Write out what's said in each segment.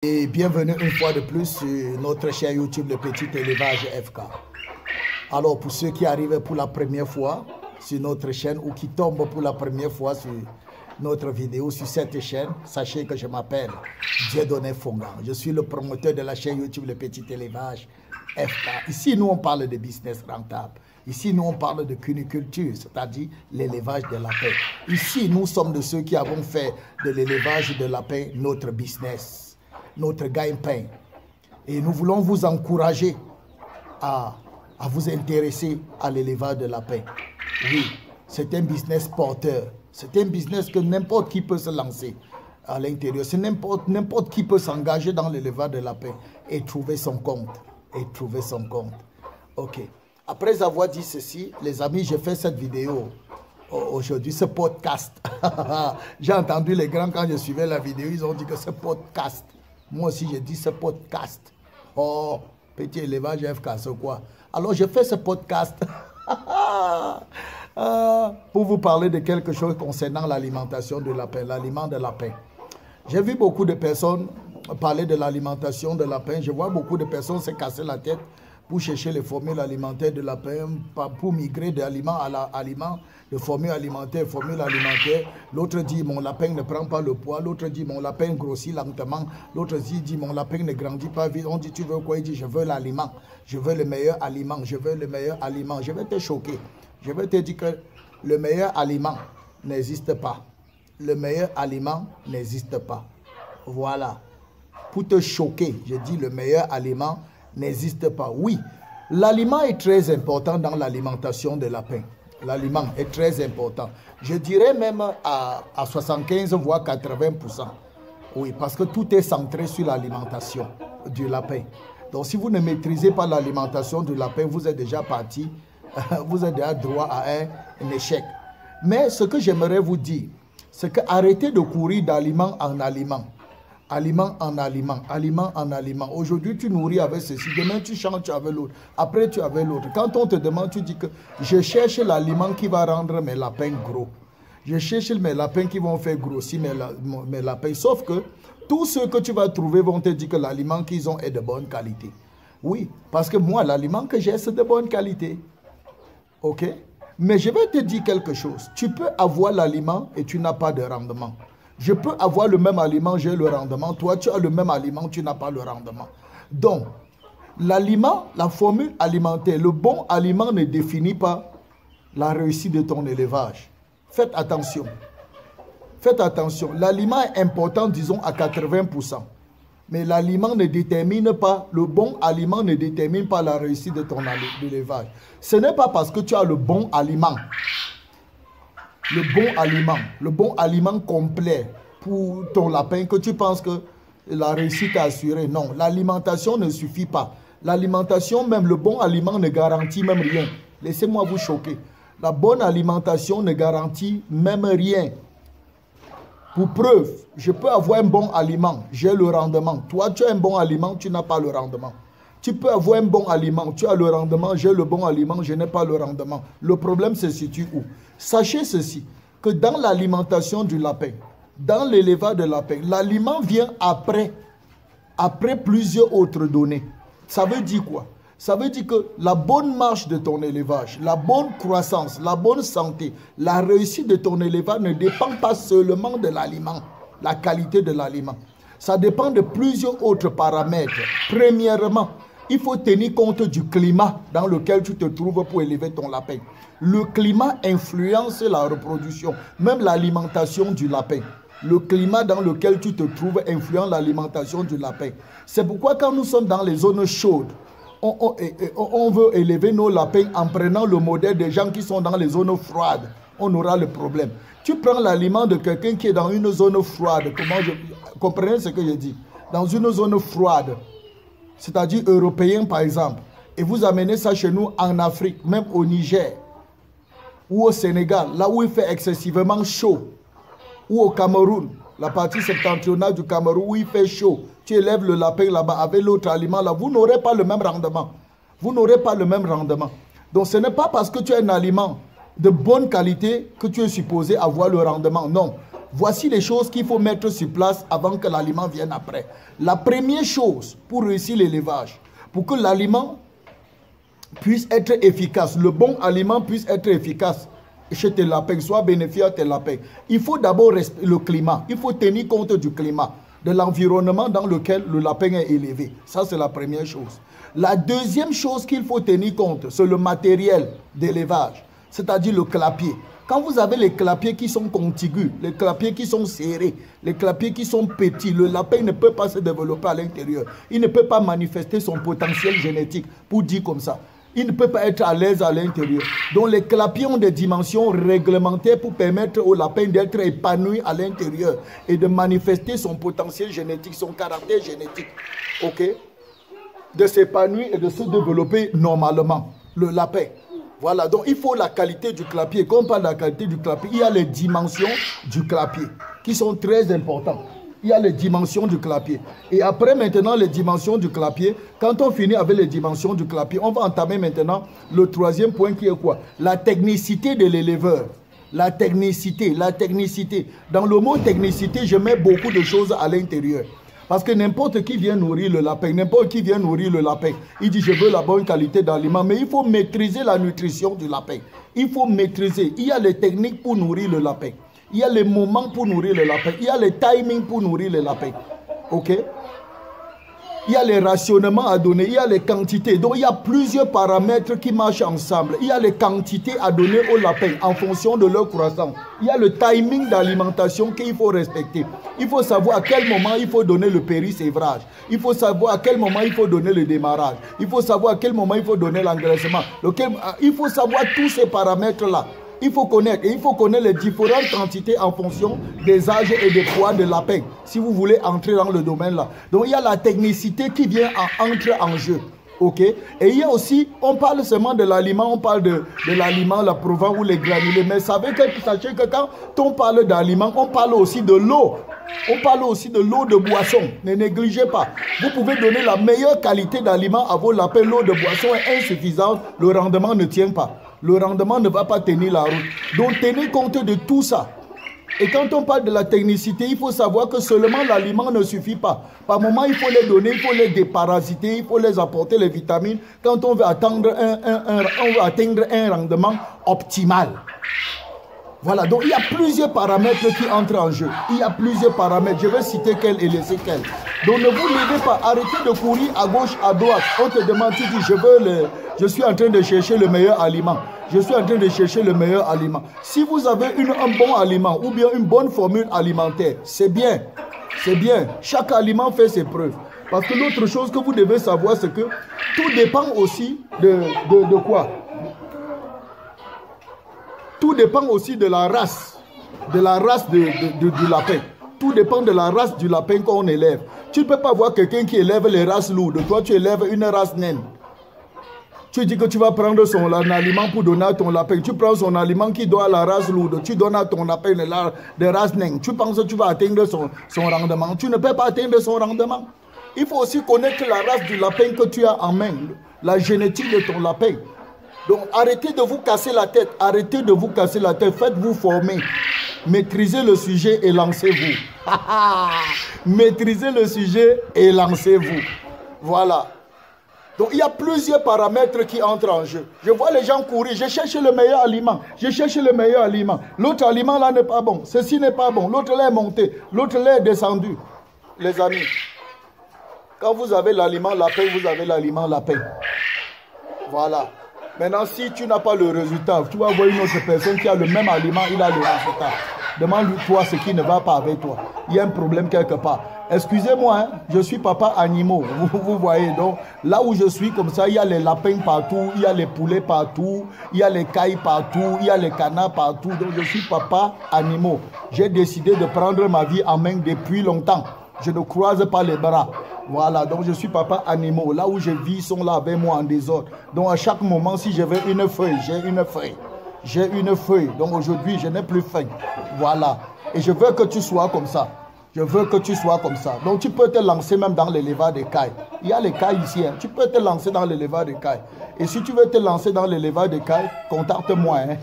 Et bienvenue une fois de plus sur notre chaîne YouTube Le Petit Élevage FK. Alors pour ceux qui arrivent pour la première fois sur notre chaîne ou qui tombent pour la première fois sur notre vidéo sur cette chaîne, sachez que je m'appelle Dieudonné Fongan. Je suis le promoteur de la chaîne YouTube Le Petit Élevage FK. Ici nous on parle de business rentable. Ici nous on parle de cuniculture, c'est-à-dire l'élevage de lapins. Ici nous sommes de ceux qui avons fait de l'élevage de lapins notre business, notre gagne-pain. Et nous voulons vous encourager à vous intéresser à l'élevage de lapins. Oui, c'est un business porteur. C'est un business que n'importe qui peut se lancer à l'intérieur. C'est n'importe qui peut s'engager dans l'élevage de lapins et trouver son compte. Ok. Après avoir dit ceci, les amis, j'ai fait cette vidéo aujourd'hui, ce podcast. J'ai entendu les grands quand je suivais la vidéo, ils ont dit que ce podcast. Moi aussi, j'ai dit ce podcast. Oh, petit élevage FK, c'est quoi? Alors, je fais ce podcast pour vous parler de quelque chose concernant l'alimentation de lapin, l'aliment de lapin. J'ai vu beaucoup de personnes parler de l'alimentation de lapin. Je vois beaucoup de personnes se casser la tête pour chercher les formules alimentaires de lapin, pour migrer d'aliment à aliment, de formule alimentaire, L'autre dit, mon lapin ne prend pas le poids. L'autre dit, mon lapin grossit lentement. L'autre dit, mon lapin ne grandit pas vite. On dit, tu veux quoi? Il dit, je veux l'aliment. Je veux le meilleur aliment. Je veux le meilleur aliment. Je vais te choquer. Je vais te dire que le meilleur aliment n'existe pas. Le meilleur aliment n'existe pas. Voilà. Pour te choquer, je dis le meilleur aliment n'existe pas. Oui, l'aliment est très important dans l'alimentation des lapins. L'aliment est très important. Je dirais même à 75 voire 80%. Oui, parce que tout est centré sur l'alimentation du lapin. Donc si vous ne maîtrisez pas l'alimentation du lapin, vous êtes déjà parti, vous êtes déjà droit à un échec. Mais ce que j'aimerais vous dire, c'est que arrêtez de courir d'aliment en aliment. Aliment en aliment, aliment en aliment. Aujourd'hui, tu nourris avec ceci. Demain, tu changes, tu avais l'autre. Après, tu avais l'autre. Quand on te demande, tu dis que je cherche l'aliment qui va rendre mes lapins gros. Je cherche mes lapins qui vont faire grossir mes lapins. Sauf que tous ceux que tu vas trouver vont te dire que l'aliment qu'ils ont est de bonne qualité. Oui, parce que moi, l'aliment que j'ai, c'est de bonne qualité. Ok? Mais je vais te dire quelque chose. Tu peux avoir l'aliment et tu n'as pas de rendement. Je peux avoir le même aliment, j'ai le rendement. Toi, tu as le même aliment, tu n'as pas le rendement. Donc, l'aliment, la formule alimentaire, le bon aliment ne définit pas la réussite de ton élevage. Faites attention. Faites attention. L'aliment est important, disons, à 80%. Mais l'aliment ne détermine pas, le bon aliment ne détermine pas la réussite de ton élevage. Ce n'est pas parce que tu as le bon aliment. Le bon aliment complet pour ton lapin que tu penses que la réussite est assurée. Non, l'alimentation ne suffit pas. L'alimentation, même le bon aliment ne garantit même rien. Laissez-moi vous choquer. La bonne alimentation ne garantit même rien. Pour preuve, je peux avoir un bon aliment, j'ai le rendement. Toi, tu as un bon aliment, tu n'as pas le rendement. Tu peux avoir un bon aliment, tu as le rendement, j'ai le bon aliment, je n'ai pas le rendement. Le problème se situe où? Sachez ceci, que dans l'alimentation du lapin, dans l'élevage de lapin, l'aliment vient après plusieurs autres données. Ça veut dire quoi? Ça veut dire que la bonne marche de ton élevage, la bonne croissance, la bonne santé, la réussite de ton élevage ne dépend pas seulement de l'aliment, la qualité de l'aliment. Ça dépend de plusieurs autres paramètres. Premièrement, il faut tenir compte du climat dans lequel tu te trouves pour élever ton lapin. Le climat influence la reproduction, même l'alimentation du lapin. Le climat dans lequel tu te trouves influence l'alimentation du lapin. C'est pourquoi quand nous sommes dans les zones chaudes, on veut élever nos lapins en prenant le modèle des gens qui sont dans les zones froides. On aura le problème. Tu prends l'aliment de quelqu'un qui est dans une zone froide. Comprenez ce que je dis? Dans une zone froide, c'est-à-dire européen par exemple, et vous amenez ça chez nous en Afrique, même au Niger, ou au Sénégal, là où il fait excessivement chaud, ou au Cameroun, la partie septentrionale du Cameroun où il fait chaud, tu élèves le lapin là-bas avec l'autre aliment là, vous n'aurez pas le même rendement. Vous n'aurez pas le même rendement. Donc ce n'est pas parce que tu as un aliment de bonne qualité que tu es supposé avoir le rendement. Non. Voici les choses qu'il faut mettre sur place avant que l'aliment vienne après. La première chose pour réussir l'élevage, pour que l'aliment puisse être efficace, le bon aliment puisse être efficace chez tes lapins, soit bénéfique à tes lapins, il faut d'abord le climat. Il faut tenir compte du climat, de l'environnement dans lequel le lapin est élevé. Ça, c'est la première chose. La deuxième chose qu'il faut tenir compte, c'est le matériel d'élevage, c'est-à-dire le clapier. Quand vous avez les clapiers qui sont contigus, les clapiers qui sont serrés, les clapiers qui sont petits, le lapin ne peut pas se développer à l'intérieur. Il ne peut pas manifester son potentiel génétique, pour dire comme ça. Il ne peut pas être à l'aise à l'intérieur. Donc les clapiers ont des dimensions réglementées pour permettre au lapin d'être épanoui à l'intérieur et de manifester son potentiel génétique, son caractère génétique. Ok? De s'épanouir et de se développer normalement, le lapin. Voilà, donc il faut la qualité du clapier. Quand on parle de la qualité du clapier, il y a les dimensions du clapier qui sont très importantes. Il y a les dimensions du clapier. Et après maintenant les dimensions du clapier, quand on finit avec les dimensions du clapier, on va entamer maintenant le troisième point qui est quoi? La technicité de l'éleveur. La technicité, la technicité. Dans le mot technicité, je mets beaucoup de choses à l'intérieur. Parce que n'importe qui vient nourrir le lapin, n'importe qui vient nourrir le lapin, il dit je veux la bonne qualité d'aliment, mais il faut maîtriser la nutrition du lapin. Il faut maîtriser. Il y a les techniques pour nourrir le lapin. Il y a les moments pour nourrir le lapin. Il y a les timings pour nourrir le lapin. Ok? Il y a les rationnements à donner. Il y a les quantités. Donc, il y a plusieurs paramètres qui marchent ensemble. Il y a les quantités à donner aux lapins en fonction de leur croissance. Il y a le timing d'alimentation qu'il faut respecter. Il faut savoir à quel moment il faut donner le péri-sévrage. Il faut savoir à quel moment il faut donner le démarrage. Il faut savoir à quel moment il faut donner l'engraissement. Il faut savoir tous ces paramètres-là. Il faut connaître les différentes quantités en fonction des âges et des poids de lapin, si vous voulez entrer dans le domaine là. Donc il y a la technicité qui vient entrer en jeu. Ok? Et il y a aussi, on parle seulement de l'aliment, on parle de l'aliment, la provence ou les granulés. Mais sachez que quand on parle d'aliment, on parle aussi de l'eau. On parle aussi de l'eau de boisson. Ne négligez pas. Vous pouvez donner la meilleure qualité d'aliment à vos lapins. L'eau de boisson est insuffisante. Le rendement ne tient pas. Le rendement ne va pas tenir la route. Donc tenez compte de tout ça. Et quand on parle de la technicité, il faut savoir que seulement l'aliment ne suffit pas. Par moment, il faut les donner, il faut les déparasiter, il faut les apporter les vitamines quand on veut atteindre un rendement optimal. Voilà, donc il y a plusieurs paramètres qui entrent en jeu. Il y a plusieurs paramètres. Je vais citer quels et laisser quels. Donc ne vous levez pas, arrêtez de courir à gauche, à droite. On te demande, tu dis, je suis en train de chercher le meilleur aliment. Je suis en train de chercher le meilleur aliment. Si vous avez un bon aliment ou bien une bonne formule alimentaire, c'est bien. C'est bien. Chaque aliment fait ses preuves. Parce que l'autre chose que vous devez savoir, c'est que tout dépend aussi de quoi? Tout dépend aussi de la race du lapin. Tout dépend de la race du lapin qu'on élève. Tu ne peux pas voir quelqu'un qui élève les races lourdes. Toi, tu élèves une race naine. Tu dis que tu vas prendre son aliment pour donner à ton lapin. Tu prends son aliment qui doit à la race lourde. Tu donnes à ton lapin de race naine. Tu penses que tu vas atteindre son rendement. Tu ne peux pas atteindre son rendement. Il faut aussi connaître la race du lapin que tu as en main. La génétique de ton lapin. Donc arrêtez de vous casser la tête. Arrêtez de vous casser la tête. Faites-vous former. Maîtrisez le sujet et lancez-vous. Maîtrisez le sujet et lancez-vous. Voilà. Donc il y a plusieurs paramètres qui entrent en jeu. Je vois les gens courir. Je cherche le meilleur aliment. Je cherche le meilleur aliment. L'autre aliment là n'est pas bon. Ceci n'est pas bon. L'autre là est monté. L'autre là est descendu. Les amis, quand vous avez l'aliment lapin, vous avez l'aliment lapin. Voilà. Maintenant, si tu n'as pas le résultat, tu vas voir une autre personne qui a le même aliment, il a le résultat. Demande-lui toi ce qui ne va pas avec toi. Il y a un problème quelque part. Excusez-moi, hein, je suis papa animaux. Vous voyez, donc là où je suis comme ça, il y a les lapins partout, il y a les poulets partout, il y a les cailles partout, il y a les canards partout. Donc je suis papa animaux. J'ai décidé de prendre ma vie en main depuis longtemps. Je ne croise pas les bras. Voilà, donc je suis papa animaux. Là où je vis, ils sont là avec moi en désordre. Donc à chaque moment, si je veux une feuille, j'ai une feuille. J'ai une feuille. Donc aujourd'hui, je n'ai plus faim. Voilà. Et je veux que tu sois comme ça. Je veux que tu sois comme ça. Donc tu peux te lancer même dans l'élevage des cailles. Il y a les cailles ici. Hein. Tu peux te lancer dans l'élevage des cailles. Et si tu veux te lancer dans l'élevage de cailles, contacte-moi. Hein?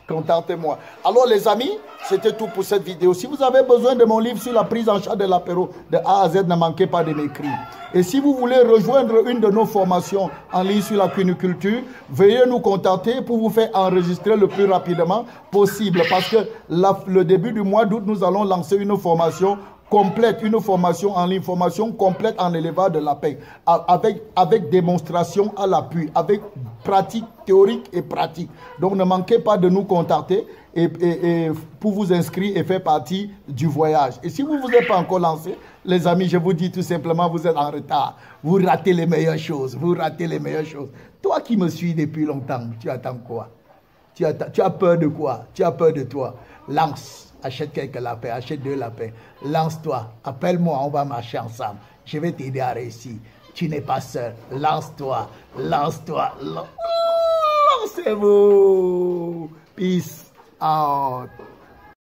Contacte-moi. Alors les amis, c'était tout pour cette vidéo. Si vous avez besoin de mon livre sur la prise en charge de l'apéro de A à Z, ne manquez pas de m'écrire. Et si vous voulez rejoindre une de nos formations en ligne sur la cuniculture, veuillez nous contacter pour vous faire enregistrer le plus rapidement possible. Parce que le début du mois d'août, nous allons lancer une formation complète, une formation en ligne, formation complète en élevage de lapin, avec démonstration à l'appui, avec pratique théorique et pratique. Donc ne manquez pas de nous contacter et pour vous inscrire et faire partie du voyage. Et si vous ne vous êtes pas encore lancé, les amis, je vous dis tout simplement, vous êtes en retard. Vous ratez les meilleures choses. Vous ratez les meilleures choses. Toi qui me suis depuis longtemps, tu attends quoi? Tu as peur de quoi? Tu as peur de toi? Lance. Achète quelques lapins, achète 2 lapins. Lance-toi, appelle-moi, on va marcher ensemble. Je vais t'aider à réussir. Tu n'es pas seul. Lance-toi, lance-toi. Lancez-vous. Peace out.